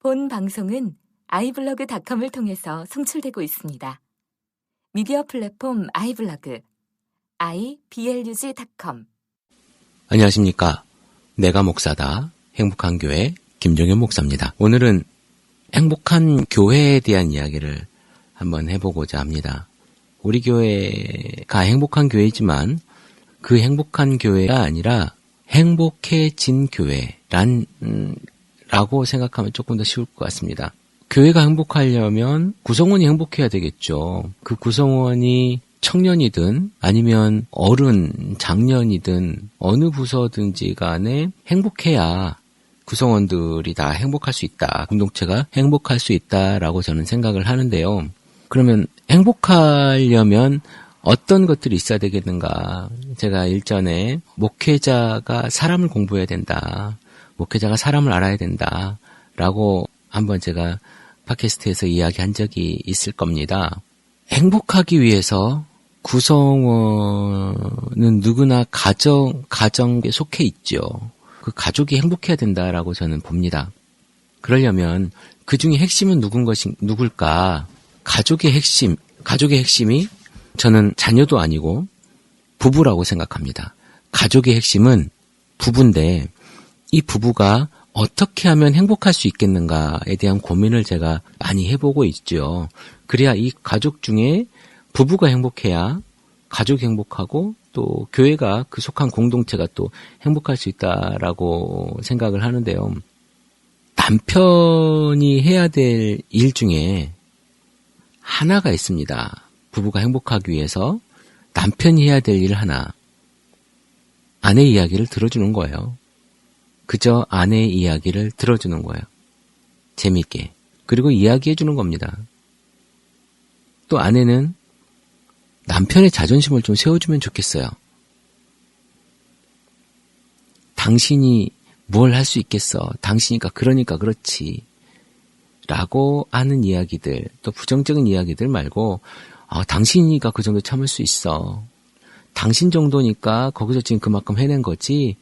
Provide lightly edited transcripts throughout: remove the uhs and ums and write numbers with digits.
본 방송은 iblog.com을 통해서 송출되고 있습니다. 미디어 플랫폼 iblog, iblog.com. 안녕하십니까. 내가 목사다. 행복한 교회 김종현 목사입니다. 오늘은 행복한 교회에 대한 이야기를 한번 해보고자 합니다. 우리 교회가 행복한 교회이지만 그 행복한 교회가 아니라 행복해진 교회라고 생각하면 조금 더 쉬울 것 같습니다. 교회가 행복하려면 구성원이 행복해야 되겠죠. 그 구성원이 청년이든 아니면 어른, 장년이든 어느 부서든지 간에 행복해야 구성원들이 다 행복할 수 있다. 공동체가 행복할 수 있다라고 저는 생각을 하는데요. 그러면 행복하려면 어떤 것들이 있어야 되겠는가? 제가 일전에 목회자가 사람을 공부해야 된다. 목회자가 사람을 알아야 된다. 라고 한번 제가 팟캐스트에서 이야기한 적이 있을 겁니다. 행복하기 위해서 구성원은 누구나 가정에 속해 있죠. 그 가족이 행복해야 된다라고 저는 봅니다. 그러려면 그 중에 핵심은 누굴까? 가족의 핵심이 저는 자녀도 아니고 부부라고 생각합니다. 가족의 핵심은 부부인데 이 부부가 어떻게 하면 행복할 수 있겠는가에 대한 고민을 제가 많이 해보고 있죠. 그래야 이 가족 중에 부부가 행복해야 가족이 행복하고 또 교회가 그 속한 공동체가 또 행복할 수 있다라고 생각을 하는데요. 남편이 해야 될 일 중에 하나가 있습니다. 부부가 행복하기 위해서 남편이 해야 될 일 하나. 아내 이야기를 들어주는 거예요. 그저 아내의 이야기를 들어주는 거예요. 재미있게. 그리고 이야기해주는 겁니다. 또 아내는 남편의 자존심을 좀 세워주면 좋겠어요. 당신이 뭘 할 수 있겠어. 당신이니까 그러니까 그렇지. 라고 하는 이야기들, 또 부정적인 이야기들 말고 당신이니까 그 정도 참을 수 있어. 당신 정도니까 거기서 지금 그만큼 해낸 거지.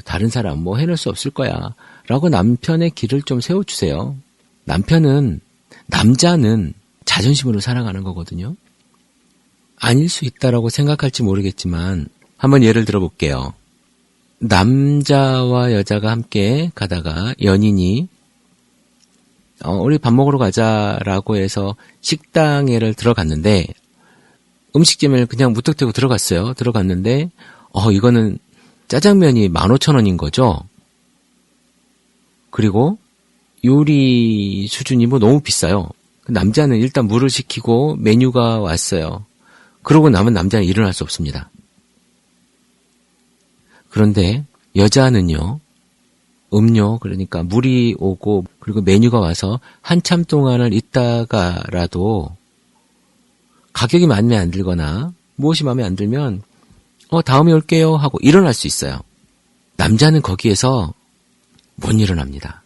다른 사람 뭐 해낼 수 없을 거야. 라고 남편의 길을 좀 세워주세요. 남자는 자존심으로 살아가는 거거든요. 아닐 수 있다라고 생각할지 모르겠지만 한번 예를 들어볼게요. 남자와 여자가 함께 가다가 연인이 우리 밥 먹으러 가자라고 해서 식당에를 들어갔는데 음식점을 그냥 무턱대고 들어갔어요. 들어갔는데 이거는 짜장면이 15,000원인 거죠. 그리고 요리 수준이 너무 비싸요. 남자는 일단 물을 시키고 메뉴가 왔어요. 그러고 나면 남자는 일어날 수 없습니다. 그런데 여자는요. 음료, 그러니까 물이 오고 그리고 메뉴가 와서 한참 동안을 있다가라도 가격이 마음에 안 들거나 무엇이 마음에 안 들면 다음에 올게요 하고 일어날 수 있어요. 남자는 거기에서 못 일어납니다.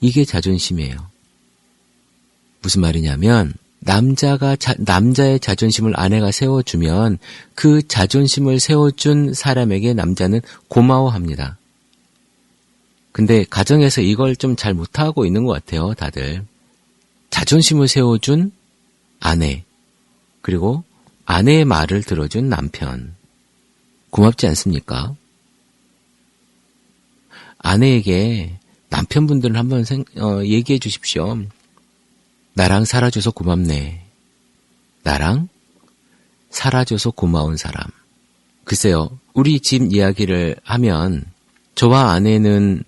이게 자존심이에요. 무슨 말이냐면 남자의 자존심을 아내가 세워주면 그 자존심을 세워준 사람에게 남자는 고마워합니다. 근데 가정에서 이걸 좀 잘 못하고 있는 것 같아요, 다들. 자존심을 세워준 아내, 그리고 아내의 말을 들어준 남편. 고맙지 않습니까? 아내에게 남편분들은 한번 얘기해 주십시오. 나랑 살아줘서 고맙네. 나랑 살아줘서 고마운 사람. 글쎄요, 우리 집 이야기를 하면 저와 아내는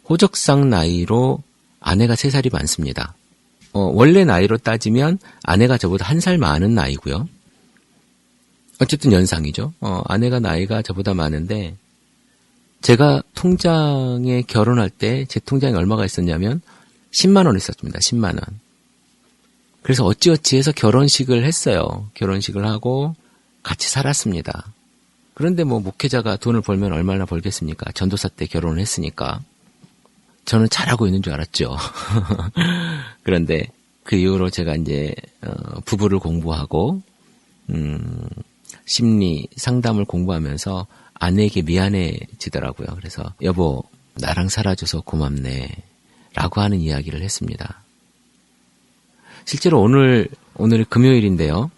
호적상 나이로 아내가 3살이 많습니다. 원래 나이로 따지면 아내가 저보다 1살 많은 나이고요. 어쨌든 연상이죠. 아내가 나이가 저보다 많은데 제가 통장에 결혼할 때 제 통장에 얼마가 있었냐면 10만 원 있었습니다. 10만 원. 그래서 어찌어찌 해서 결혼식을 했어요. 결혼식을 하고 같이 살았습니다. 그런데 목회자가 돈을 벌면 얼마나 벌겠습니까? 전도사 때 결혼을 했으니까. 저는 잘하고 있는 줄 알았죠. 그런데 그 이후로 제가 이제 부부를 공부하고 심리 상담을 공부하면서 아내에게 미안해지더라고요. 그래서 여보 나랑 살아줘서 고맙네 라고 하는 이야기를 했습니다. 실제로 오늘 금요일인데요.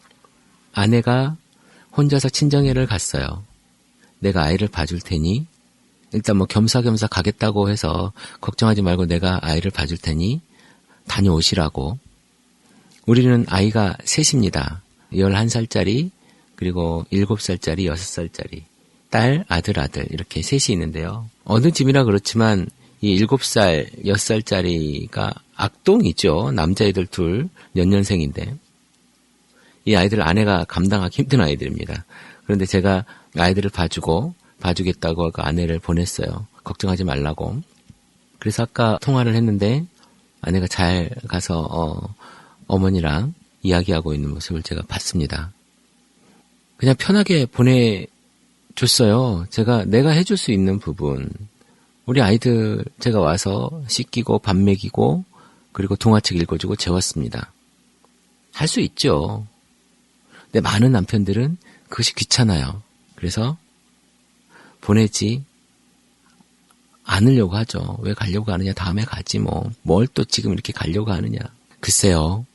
아내가 혼자서 친정에를 갔어요. 내가 아이를 봐줄 테니 일단 뭐 겸사겸사 가겠다고 해서 걱정하지 말고 내가 아이를 봐줄 테니 다녀오시라고. 우리는 아이가 셋입니다. 11살짜리 그리고 7살짜리 6살짜리 딸, 아들 이렇게 셋이 있는데요. 어느 집이나 그렇지만 이 7살, 6살짜리가 악동이죠. 남자애들 둘, 연년생인데 이 아이들 아내가 감당하기 힘든 아이들입니다. 그런데 제가 아이들을 봐주겠다고 그 아내를 보냈어요. 걱정하지 말라고. 그래서 아까 통화를 했는데 아내가 잘 가서 어머니랑 이야기하고 있는 모습을 제가 봤습니다. 그냥 편하게 보내줬어요. 내가 해줄 수 있는 부분. 우리 아이들 제가 와서 씻기고 밥 먹이고 그리고 동화책 읽어주고 재웠습니다. 할 수 있죠. 근데 많은 남편들은 그것이 귀찮아요. 그래서 보내지 않으려고 하죠. 왜 가려고 하느냐? 다음에 가지 뭐. 뭘 또 지금 이렇게 가려고 하느냐? 글쎄요.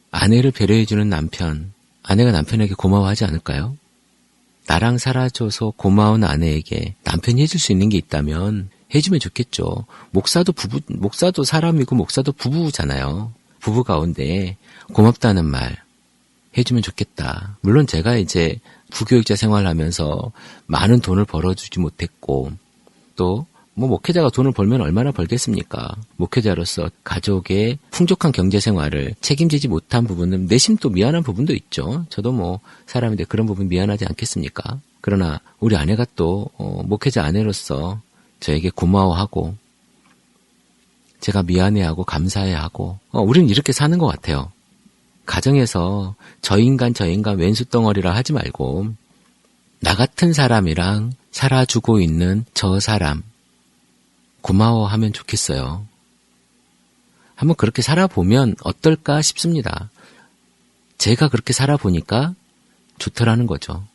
아내를 배려해주는 남편, 아내가 남편에게 고마워하지 않을까요? 나랑 살아줘서 고마운 아내에게 남편이 해줄 수 있는 게 있다면 해주면 좋겠죠. 목사도 사람이고 목사도 부부잖아요. 부부 가운데 고맙다는 말 해주면 좋겠다. 물론 제가 이제 부교육자 생활하면서 많은 돈을 벌어주지 못했고 또 뭐 목회자가 돈을 벌면 얼마나 벌겠습니까? 목회자로서 가족의 풍족한 경제 생활을 책임지지 못한 부분은 내심 또 미안한 부분도 있죠. 저도 뭐 사람인데 그런 부분 미안하지 않겠습니까? 그러나 우리 아내가 또 목회자 아내로서 저에게 고마워하고 제가 미안해하고 감사해하고 우리는 이렇게 사는 것 같아요. 가정에서 저 인간 왼수 덩어리라 하지 말고 나 같은 사람이랑 살아주고 있는 저 사람 고마워하면 좋겠어요. 한번 그렇게 살아보면 어떨까 싶습니다. 제가 그렇게 살아보니까 좋더라는 거죠.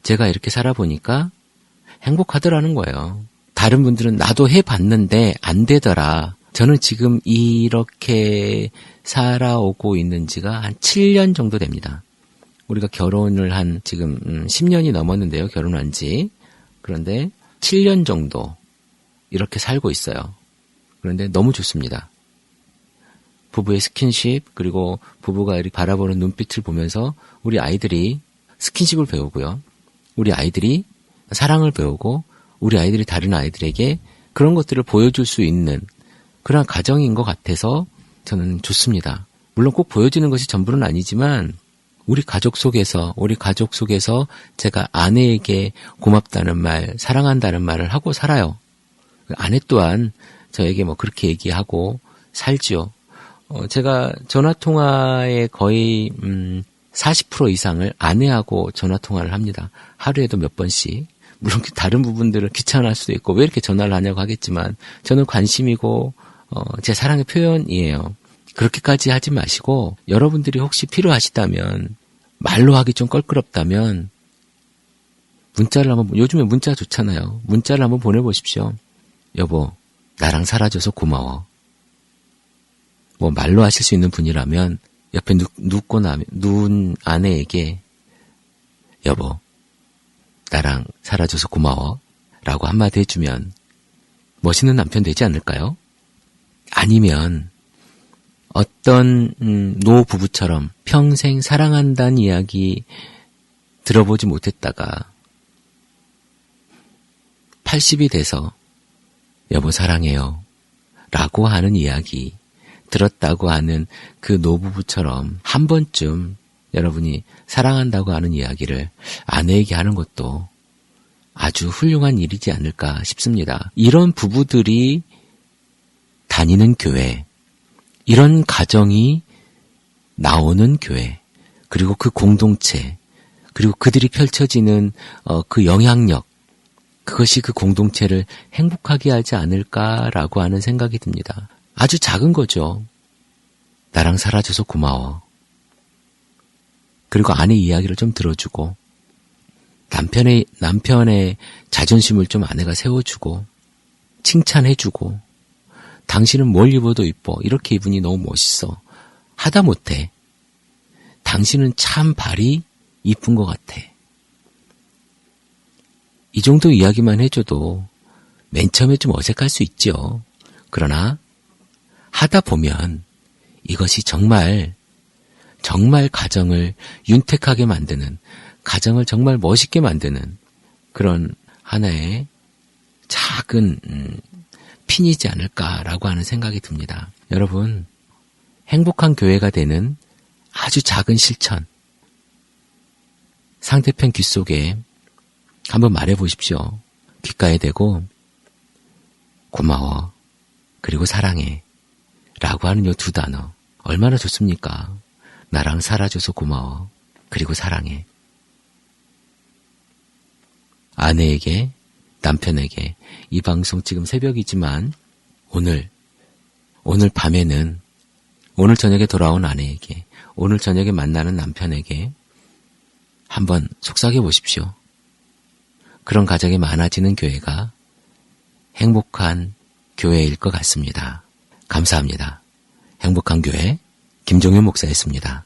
제가 이렇게 살아보니까 행복하더라는 거예요. 다른 분들은 나도 해봤는데 안 되더라. 저는 지금 이렇게 살아오고 있는 지가 한 7년 정도 됩니다. 우리가 결혼을 한 지금 10년이 넘었는데요. 결혼한 지. 그런데 7년 정도 이렇게 살고 있어요. 그런데 너무 좋습니다. 부부의 스킨십 그리고 부부가 이렇게 바라보는 눈빛을 보면서 우리 아이들이 스킨십을 배우고요. 우리 아이들이 사랑을 배우고 우리 아이들이 다른 아이들에게 그런 것들을 보여줄 수 있는 그런 가정인 것 같아서 저는 좋습니다. 물론 꼭 보여지는 것이 전부는 아니지만 우리 가족 속에서 제가 아내에게 고맙다는 말, 사랑한다는 말을 하고 살아요. 아내 또한 저에게 뭐 그렇게 얘기하고 살지요. 제가 전화통화의 거의 40% 이상을 아내하고 전화통화를 합니다. 하루에도 몇 번씩. 물론 다른 부분들은 귀찮아할 수도 있고 왜 이렇게 전화를 하냐고 하겠지만 저는 관심이고 제 사랑의 표현이에요. 그렇게까지 하지 마시고 여러분들이 혹시 필요하시다면 말로 하기 좀 껄끄럽다면 문자를 한번 요즘에 문자 좋잖아요. 문자를 한번 보내보십시오. 여보, 나랑 살아줘서 고마워. 뭐 말로 하실 수 있는 분이라면 옆에 누운 아내에게 여보, 나랑 살아줘서 고마워 라고 한마디 해주면 멋있는 남편 되지 않을까요? 아니면 어떤 노부부처럼 평생 사랑한다는 이야기 들어보지 못했다가 80이 돼서 여보 사랑해요 라고 하는 이야기 들었다고 하는 그 노부부처럼 한 번쯤 여러분이 사랑한다고 하는 이야기를 아내에게 하는 것도 아주 훌륭한 일이지 않을까 싶습니다. 이런 부부들이 다니는 교회, 이런 가정이 나오는 교회, 그리고 그 공동체, 그리고 그들이 펼쳐지는 그 영향력, 그것이 그 공동체를 행복하게 하지 않을까라고 하는 생각이 듭니다. 아주 작은 거죠. 나랑 살아줘서 고마워. 그리고 아내 이야기를 좀 들어주고 남편의 자존심을 좀 아내가 세워주고 칭찬해주고 당신은 뭘 입어도 이뻐. 이렇게 입으니 너무 멋있어. 하다못해 당신은 참 발이 이쁜 것 같아. 이 정도 이야기만 해줘도 맨 처음에 좀 어색할 수 있죠. 그러나 하다 보면 이것이 정말 가정을 윤택하게 만드는, 가정을 정말 멋있게 만드는 그런 하나의 작은 핀이지 않을까라고 하는 생각이 듭니다. 여러분, 행복한 교회가 되는 아주 작은 실천, 상대편 귀 속에 한번 말해보십시오. 귓가에 대고 고마워, 그리고 사랑해 라고 하는 요 두 단어 얼마나 좋습니까? 나랑 살아줘서 고마워, 그리고 사랑해. 아내에게, 남편에게, 이 방송 지금 새벽이지만 오늘 밤에는, 오늘 저녁에 돌아온 아내에게, 오늘 저녁에 만나는 남편에게 한번 속삭여 보십시오. 그런 가정이 많아지는 교회가 행복한 교회일 것 같습니다. 감사합니다. 행복한 교회 김종현 목사였습니다.